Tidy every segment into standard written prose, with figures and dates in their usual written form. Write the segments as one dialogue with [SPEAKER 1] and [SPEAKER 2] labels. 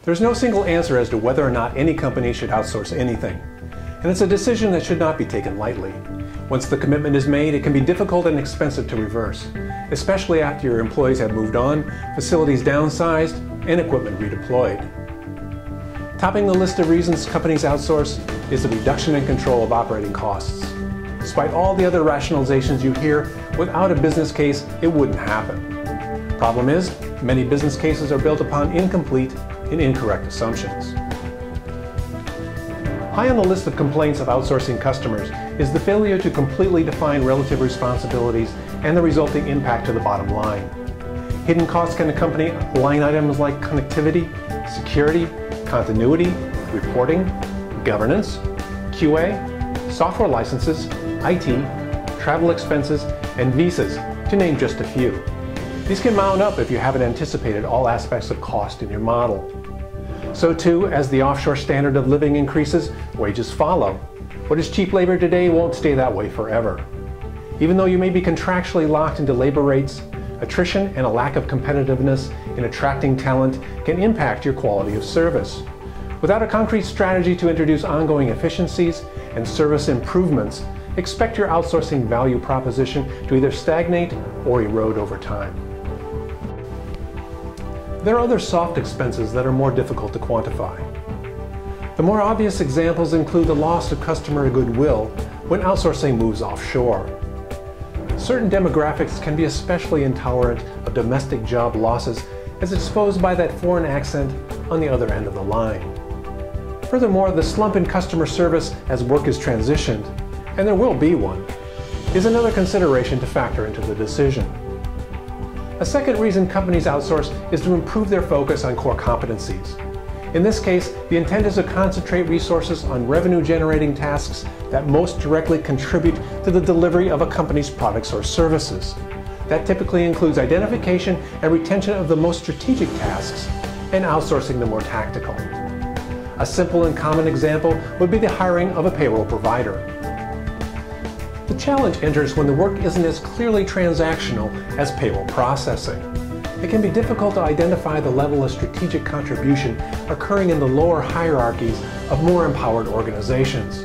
[SPEAKER 1] There's no single answer as to whether or not any company should outsource anything, and it's a decision that should not be taken lightly. Once the commitment is made, it can be difficult and expensive to reverse, especially after your employees have moved on, facilities downsized, and equipment redeployed. Topping the list of reasons companies outsource is the reduction in control of operating costs. Despite all the other rationalizations you hear, without a business case, it wouldn't happen. Problem is, many business cases are built upon incomplete and incorrect assumptions. High on the list of complaints of outsourcing customers is the failure to completely define relative responsibilities and the resulting impact to the bottom line. Hidden costs can accompany line items like connectivity, security, continuity, reporting, governance, QA, software licenses, IT, travel expenses, and visas, to name just a few. These can mount up if you haven't anticipated all aspects of cost in your model. So too, as the offshore standard of living increases, wages follow. What is cheap labor today won't stay that way forever. Even though you may be contractually locked into labor rates, attrition and a lack of competitiveness in attracting talent can impact your quality of service. Without a concrete strategy to introduce ongoing efficiencies and service improvements, expect your outsourcing value proposition to either stagnate or erode over time. There are other soft expenses that are more difficult to quantify. The more obvious examples include the loss of customer goodwill when outsourcing moves offshore. Certain demographics can be especially intolerant of domestic job losses as exposed by that foreign accent on the other end of the line. Furthermore, the slump in customer service as work is transitioned, and there will be one, is another consideration to factor into the decision. A second reason companies outsource is to improve their focus on core competencies. In this case, the intent is to concentrate resources on revenue-generating tasks that most directly contribute to the delivery of a company's products or services. That typically includes identification and retention of the most strategic tasks and outsourcing the more tactical. A simple and common example would be the hiring of a payroll provider. The challenge enters when the work isn't as clearly transactional as payroll processing. It can be difficult to identify the level of strategic contribution occurring in the lower hierarchies of more empowered organizations.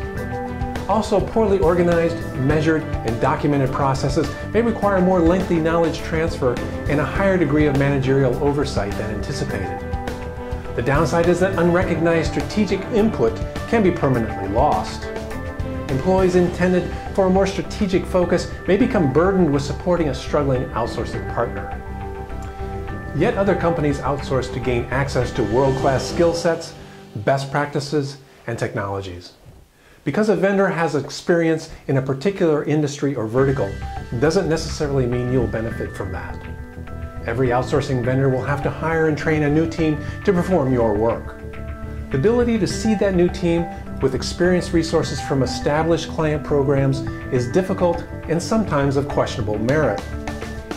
[SPEAKER 1] Also, poorly organized, measured, and documented processes may require more lengthy knowledge transfer and a higher degree of managerial oversight than anticipated. The downside is that unrecognized strategic input can be permanently lost. Employees intended for a more strategic focus may become burdened with supporting a struggling outsourcing partner. Yet other companies outsource to gain access to world-class skill sets, best practices, and technologies. Because a vendor has experience in a particular industry or vertical doesn't necessarily mean you'll benefit from that. Every outsourcing vendor will have to hire and train a new team to perform your work. The ability to seed that new team with experienced resources from established client programs is difficult and sometimes of questionable merit.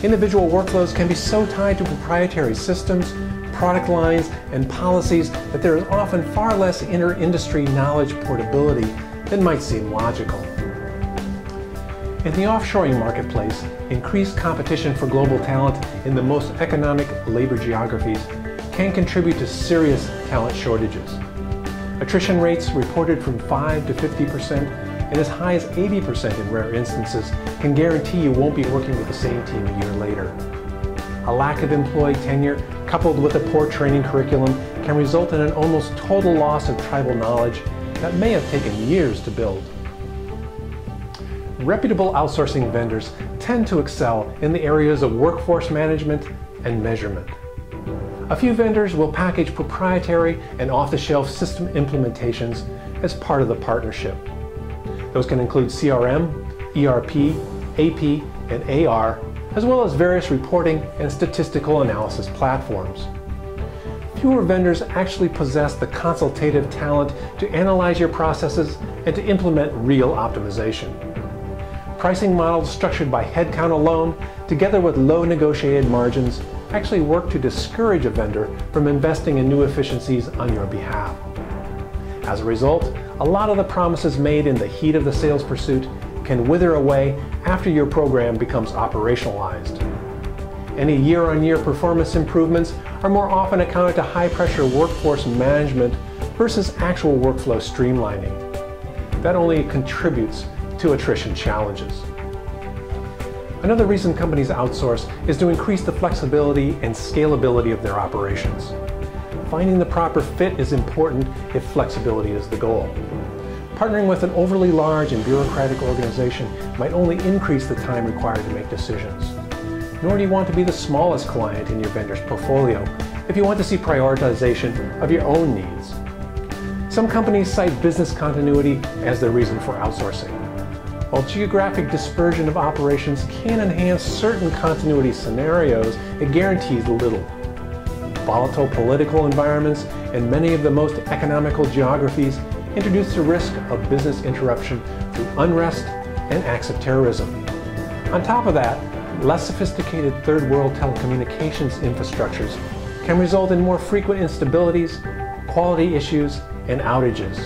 [SPEAKER 1] Individual workflows can be so tied to proprietary systems, product lines, and policies that there is often far less inter-industry knowledge portability than might seem logical. In the offshoring marketplace, increased competition for global talent in the most economic labor geographies can contribute to serious talent shortages. Attrition rates reported from 5 to 50% and as high as 80% in rare instances can guarantee you won't be working with the same team a year later. A lack of employee tenure coupled with a poor training curriculum can result in an almost total loss of tribal knowledge that may have taken years to build. Reputable outsourcing vendors tend to excel in the areas of workforce management and measurement. A few vendors will package proprietary and off-the-shelf system implementations as part of the partnership. Those can include CRM, ERP, AP, and AR, as well as various reporting and statistical analysis platforms. Fewer vendors actually possess the consultative talent to analyze your processes and to implement real optimization. Pricing models structured by headcount alone, together with low negotiated margins, actually work to discourage a vendor from investing in new efficiencies on your behalf. As a result, a lot of the promises made in the heat of the sales pursuit can wither away after your program becomes operationalized. Any year-on-year performance improvements are more often accounted to high-pressure workforce management versus actual workflow streamlining. That only contributes to attrition challenges. Another reason companies outsource is to increase the flexibility and scalability of their operations. Finding the proper fit is important if flexibility is the goal. Partnering with an overly large and bureaucratic organization might only increase the time required to make decisions. Nor do you want to be the smallest client in your vendor's portfolio if you want to see prioritization of your own needs. Some companies cite business continuity as their reason for outsourcing. While geographic dispersion of operations can enhance certain continuity scenarios, it guarantees little. Volatile political environments and many of the most economical geographies introduce the risk of business interruption through unrest and acts of terrorism. On top of that, less sophisticated third world telecommunications infrastructures can result in more frequent instabilities, quality issues, and outages.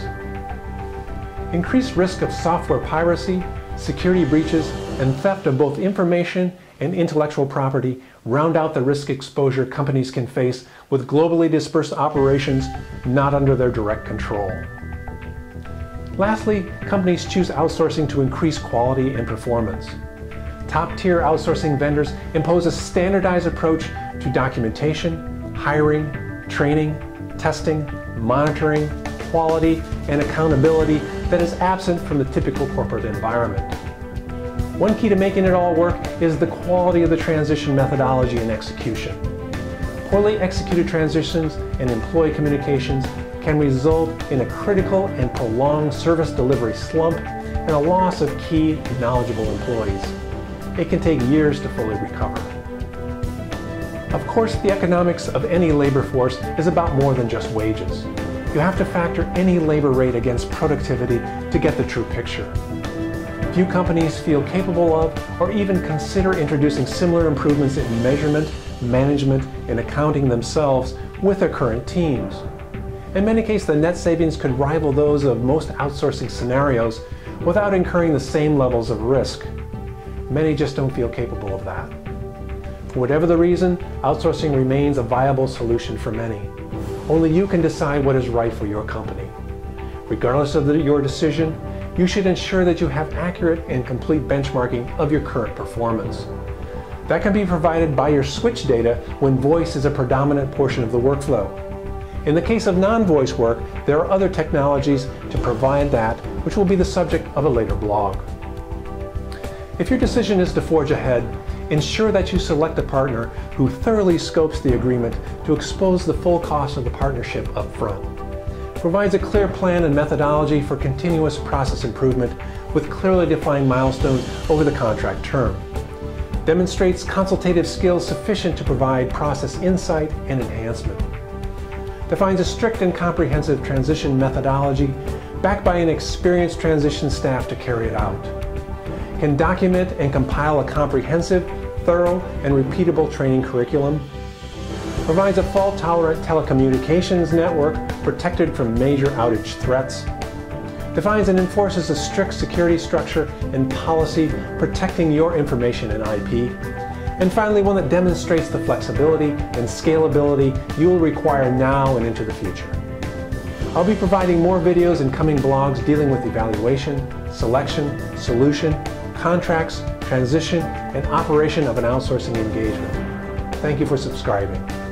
[SPEAKER 1] Increased risk of software piracy, security breaches, and theft of both information and intellectual property round out the risk exposure companies can face with globally dispersed operations not under their direct control. Lastly, companies choose outsourcing to increase quality and performance. Top-tier outsourcing vendors impose a standardized approach to documentation, hiring, training, testing, monitoring, quality, and accountability that is absent from the typical corporate environment. One key to making it all work is the quality of the transition methodology and execution. Poorly executed transitions and employee communications can result in a critical and prolonged service delivery slump and a loss of key knowledgeable employees. It can take years to fully recover. Of course, the economics of any labor force is about more than just wages. You have to factor any labor rate against productivity to get the true picture. Few companies feel capable of or even consider introducing similar improvements in measurement, management, and accounting themselves with their current teams. In many cases, the net savings could rival those of most outsourcing scenarios without incurring the same levels of risk. Many just don't feel capable of that. For whatever the reason, outsourcing remains a viable solution for many. Only you can decide what is right for your company. Regardless of your decision, you should ensure that you have accurate and complete benchmarking of your current performance. That can be provided by your switch data when voice is a predominant portion of the workflow. In the case of non-voice work, there are other technologies to provide that, which will be the subject of a later blog. If your decision is to forge ahead, ensure that you select a partner who thoroughly scopes the agreement to expose the full cost of the partnership up front. Provides a clear plan and methodology for continuous process improvement with clearly defined milestones over the contract term. Demonstrates consultative skills sufficient to provide process insight and enhancement. Defines a strict and comprehensive transition methodology backed by an experienced transition staff to carry it out. Can document and compile a comprehensive, thorough, and repeatable training curriculum. Provides a fault-tolerant telecommunications network protected from major outage threats. Defines and enforces a strict security structure and policy protecting your information and IP. And finally, one that demonstrates the flexibility and scalability you will require now and into the future. I'll be providing more videos in coming blogs dealing with evaluation, selection, solution, contracts, transition, and operation of an outsourcing engagement. Thank you for subscribing.